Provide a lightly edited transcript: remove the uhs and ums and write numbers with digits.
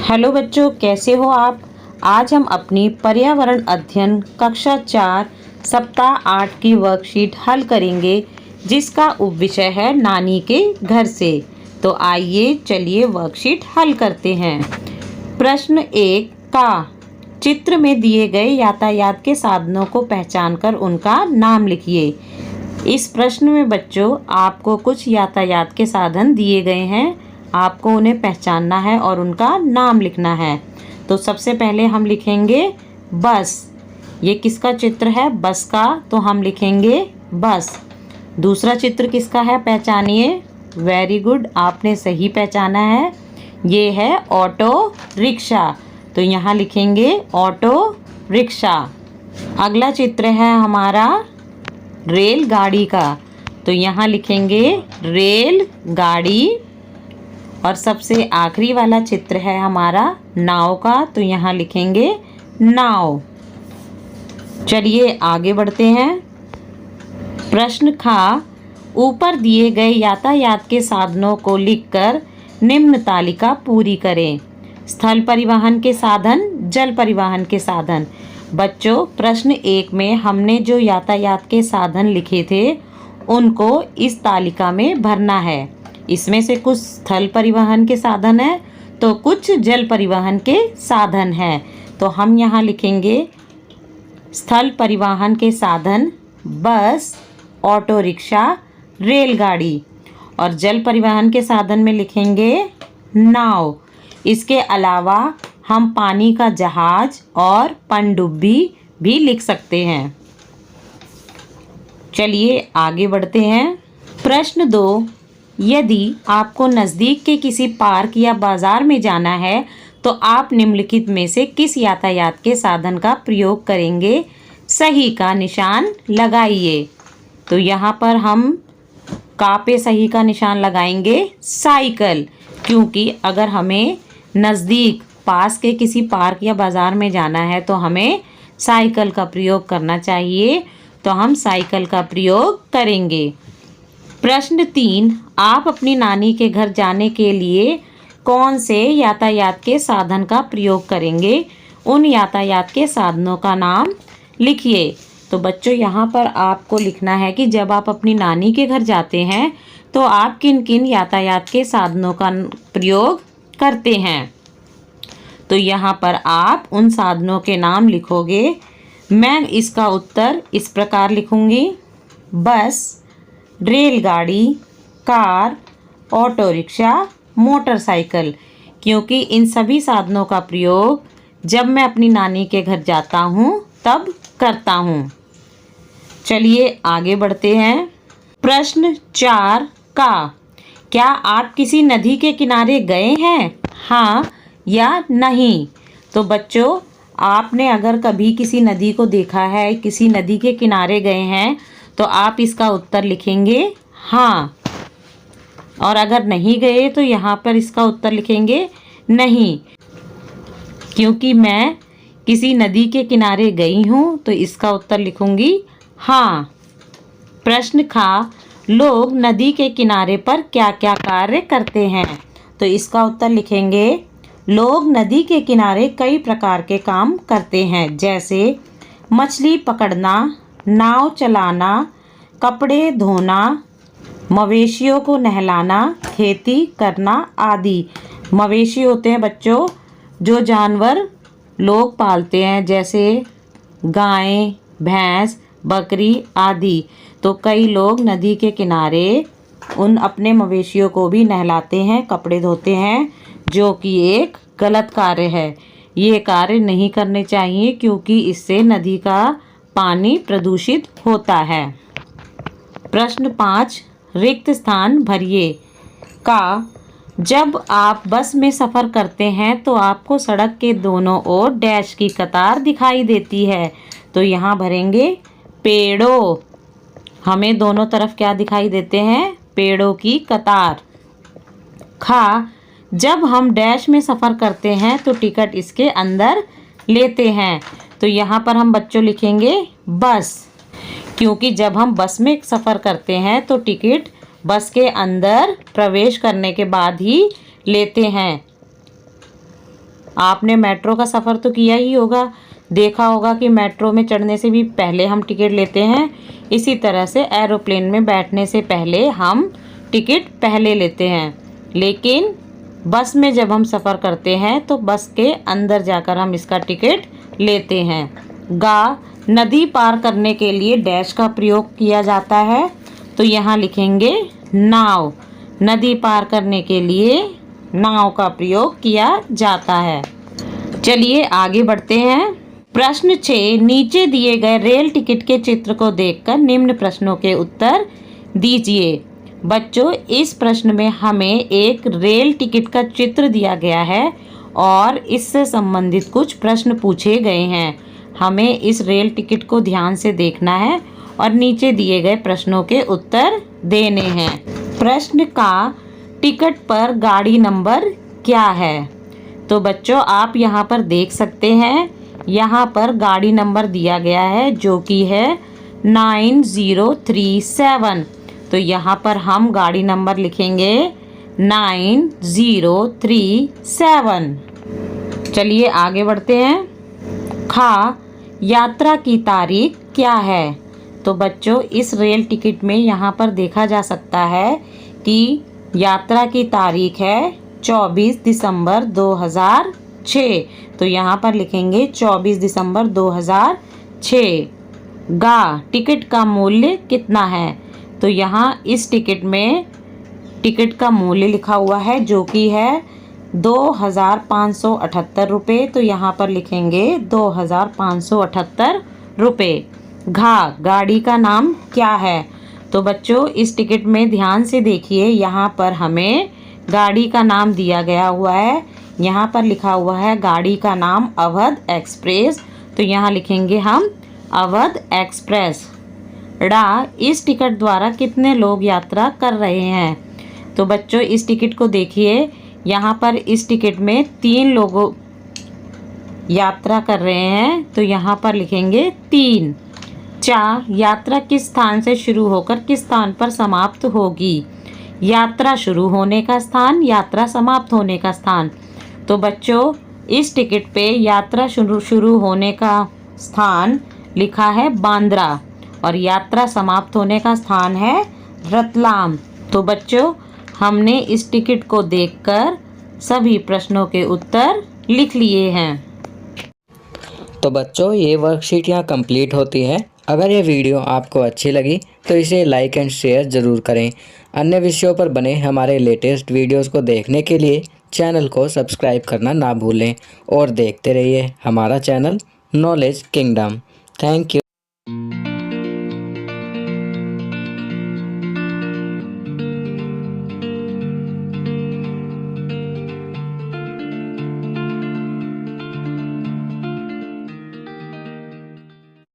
Hello बच्चों, कैसे हो आप। आज हम अपनी पर्यावरण अध्ययन कक्षा 4 सप्ताह 8 की वर्कशीट हल करेंगे, जिसका उपविषय है नानी के घर से। तो आइए चलिए वर्कशीट हल करते हैं। प्रश्न 1 का चित्र में दिए गए यातायात के साधनों को पहचानकर उनका नाम लिखिए। इस प्रश्न में बच्चों आपको कुछ यातायात के साधन दिए गए हैं, आपको उन्हें पहचानना है और उनका नाम लिखना है। तो सबसे पहले हम लिखेंगे बस। ये किसका चित्र है? बस का। तो हम लिखेंगे बस। दूसरा चित्र किसका है? पहचानिए। वेरी गुड, आपने सही पहचाना है। ये है ऑटो रिक्शा। तो यहाँ लिखेंगे ऑटो रिक्शा। अगला चित्र है हमारा रेलगाड़ी का। तो यहाँ लिखेंगे रेल गाड़ी। और सबसे आखिरी वाला चित्र है हमारा नाव का। तो यहाँ लिखेंगे नाव। चलिए आगे बढ़ते हैं। प्रश्न खा ऊपर दिए गए यातायात के साधनों को लिखकर निम्न तालिका पूरी करें। स्थल परिवहन के साधन, जल परिवहन के साधन। बच्चों, प्रश्न 1 में हमने जो यातायात के साधन लिखे थे उनको इस तालिका में भरना है। इसमें से कुछ स्थल परिवहन के साधन है तो कुछ जल परिवहन के साधन हैं। तो हम यहाँ लिखेंगे स्थल परिवहन के साधन बस, ऑटो रिक्शा, रेलगाड़ी। और जल परिवहन के साधन में लिखेंगे नाव। इसके अलावा हम पानी का जहाज और पनडुब्बी भी लिख सकते हैं। चलिए आगे बढ़ते हैं। प्रश्न 2, यदि आपको नज़दीक के किसी पार्क या बाज़ार में जाना है तो आप निम्नलिखित में से किस यातायात के साधन का प्रयोग करेंगे? सही का निशान लगाइए। तो यहाँ पर हम का पे सही का निशान लगाएंगे साइकिल, क्योंकि अगर हमें नज़दीक पास के किसी पार्क या बाज़ार में जाना है तो हमें साइकिल का प्रयोग करना चाहिए। तो हम साइकिल का प्रयोग करेंगे। प्रश्न 3, आप अपनी नानी के घर जाने के लिए कौन से यातायात के साधन का प्रयोग करेंगे? उन यातायात के साधनों का नाम लिखिए। तो बच्चों, यहाँ पर आपको लिखना है कि जब आप अपनी नानी के घर जाते हैं तो आप किन किन यातायात के साधनों का प्रयोग करते हैं। तो यहाँ पर आप उन साधनों के नाम लिखोगे। मैं इसका उत्तर इस प्रकार लिखूँगी: बस, रेलगाड़ी, कार, ऑटो रिक्शा, मोटरसाइकिल। क्योंकि इन सभी साधनों का प्रयोग जब मैं अपनी नानी के घर जाता हूँ तब करता हूँ। चलिए आगे बढ़ते हैं। प्रश्न 4 का क्या आप किसी नदी के किनारे गए हैं? हाँ या नहीं। तो बच्चों, आपने अगर कभी किसी नदी को देखा है, किसी नदी के किनारे गए हैं, तो आप इसका उत्तर लिखेंगे हाँ। और अगर नहीं गए तो यहाँ पर इसका उत्तर लिखेंगे नहीं, क्योंकि मैं किसी नदी के किनारे गई हूँ। तो इसका उत्तर लिखूँगी हाँ। प्रश्न खा लोग नदी के किनारे पर क्या क्या कार्य करते हैं? तो इसका उत्तर लिखेंगे लोग नदी के किनारे कई प्रकार के काम करते हैं, जैसे मछली पकड़ना, नाव चलाना, कपड़े धोना, मवेशियों को नहलाना, खेती करना आदि। मवेशी होते हैं बच्चों जो जानवर लोग पालते हैं, जैसे गाय, भैंस, बकरी आदि। तो कई लोग नदी के किनारे उन अपने मवेशियों को भी नहलाते हैं, कपड़े धोते हैं, जो कि एक गलत कार्य है। ये कार्य नहीं करने चाहिए, क्योंकि इससे नदी का पानी प्रदूषित होता है। प्रश्न 5, रिक्त स्थान भरिए। का जब आप बस में सफ़र करते हैं तो आपको सड़क के दोनों ओर डैश की कतार दिखाई देती है। तो यहाँ भरेंगे पेड़ों। हमें दोनों तरफ क्या दिखाई देते हैं? पेड़ों की कतार। खा जब हम डैश में सफ़र करते हैं तो टिकट इसके अंदर लेते हैं। तो यहाँ पर हम बच्चों लिखेंगे बस, क्योंकि जब हम बस में सफ़र करते हैं तो टिकट बस के अंदर प्रवेश करने के बाद ही लेते हैं। आपने मेट्रो का सफ़र तो किया ही होगा, देखा होगा कि मेट्रो में चढ़ने से भी पहले हम टिकट लेते हैं। इसी तरह से एरोप्लेन में बैठने से पहले हम टिकट पहले लेते हैं। लेकिन बस में जब हम सफ़र करते हैं तो बस के अंदर जाकर हम इसका टिकट लेते हैं। गा, नदी पार करने के लिए डैश का प्रयोग किया जाता है, तो यहाँ लिखेंगे नाव। नदी पार करने के लिए नाव का प्रयोग किया जाता है। चलिए आगे बढ़ते हैं। प्रश्न 6, नीचे दिए गए रेल टिकट के चित्र को देखकर निम्न प्रश्नों के उत्तर दीजिए। बच्चों, इस प्रश्न में हमें एक रेल टिकट का चित्र दिया गया है और इससे संबंधित कुछ प्रश्न पूछे गए हैं। हमें इस रेल टिकट को ध्यान से देखना है और नीचे दिए गए प्रश्नों के उत्तर देने हैं। प्रश्न का टिकट पर गाड़ी नंबर क्या है? तो बच्चों, आप यहाँ पर देख सकते हैं, यहाँ पर गाड़ी नंबर दिया गया है जो कि है 9037। तो यहाँ पर हम गाड़ी नंबर लिखेंगे 9037। चलिए आगे बढ़ते हैं। खा, यात्रा की तारीख क्या है? तो बच्चों, इस रेल टिकट में यहाँ पर देखा जा सकता है कि यात्रा की तारीख है 24 दिसंबर 2006। तो यहाँ पर लिखेंगे 24 दिसंबर 2006। गा, टिकट का मूल्य कितना है? तो यहाँ इस टिकट में टिकट का मूल्य लिखा हुआ है जो कि है 2578 रुपये। तो यहाँ पर लिखेंगे 2578 रुपये। घा, गाड़ी का नाम क्या है? तो बच्चों, इस टिकट में ध्यान से देखिए, यहाँ पर हमें गाड़ी का नाम दिया गया हुआ है। यहाँ पर लिखा हुआ है गाड़ी का नाम अवध एक्सप्रेस। तो यहाँ लिखेंगे हम अवध एक्सप्रेस। डा, इस टिकट द्वारा कितने लोग यात्रा कर रहे हैं? तो बच्चों, इस टिकट को देखिए, यहाँ पर इस टिकट में 3 लोग यात्रा कर रहे हैं। तो यहाँ पर लिखेंगे 3। चा, यात्रा किस स्थान से शुरू होकर किस स्थान पर समाप्त होगी? यात्रा शुरू होने का स्थान, यात्रा समाप्त होने का स्थान। तो बच्चों, इस टिकट पे यात्रा शुरू होने का स्थान लिखा है बांद्रा और यात्रा समाप्त होने का स्थान है रतलाम। तो बच्चों, हमने इस टिकट को देखकर सभी प्रश्नों के उत्तर लिख लिए हैं। तो बच्चों, ये वर्कशीट यहाँ कंप्लीट होती है। अगर ये वीडियो आपको अच्छी लगी तो इसे लाइक एंड शेयर ज़रूर करें। अन्य विषयों पर बने हमारे लेटेस्ट वीडियोस को देखने के लिए चैनल को सब्सक्राइब करना ना भूलें और देखते रहिए हमारा channel knowledge kingdom. Thank you.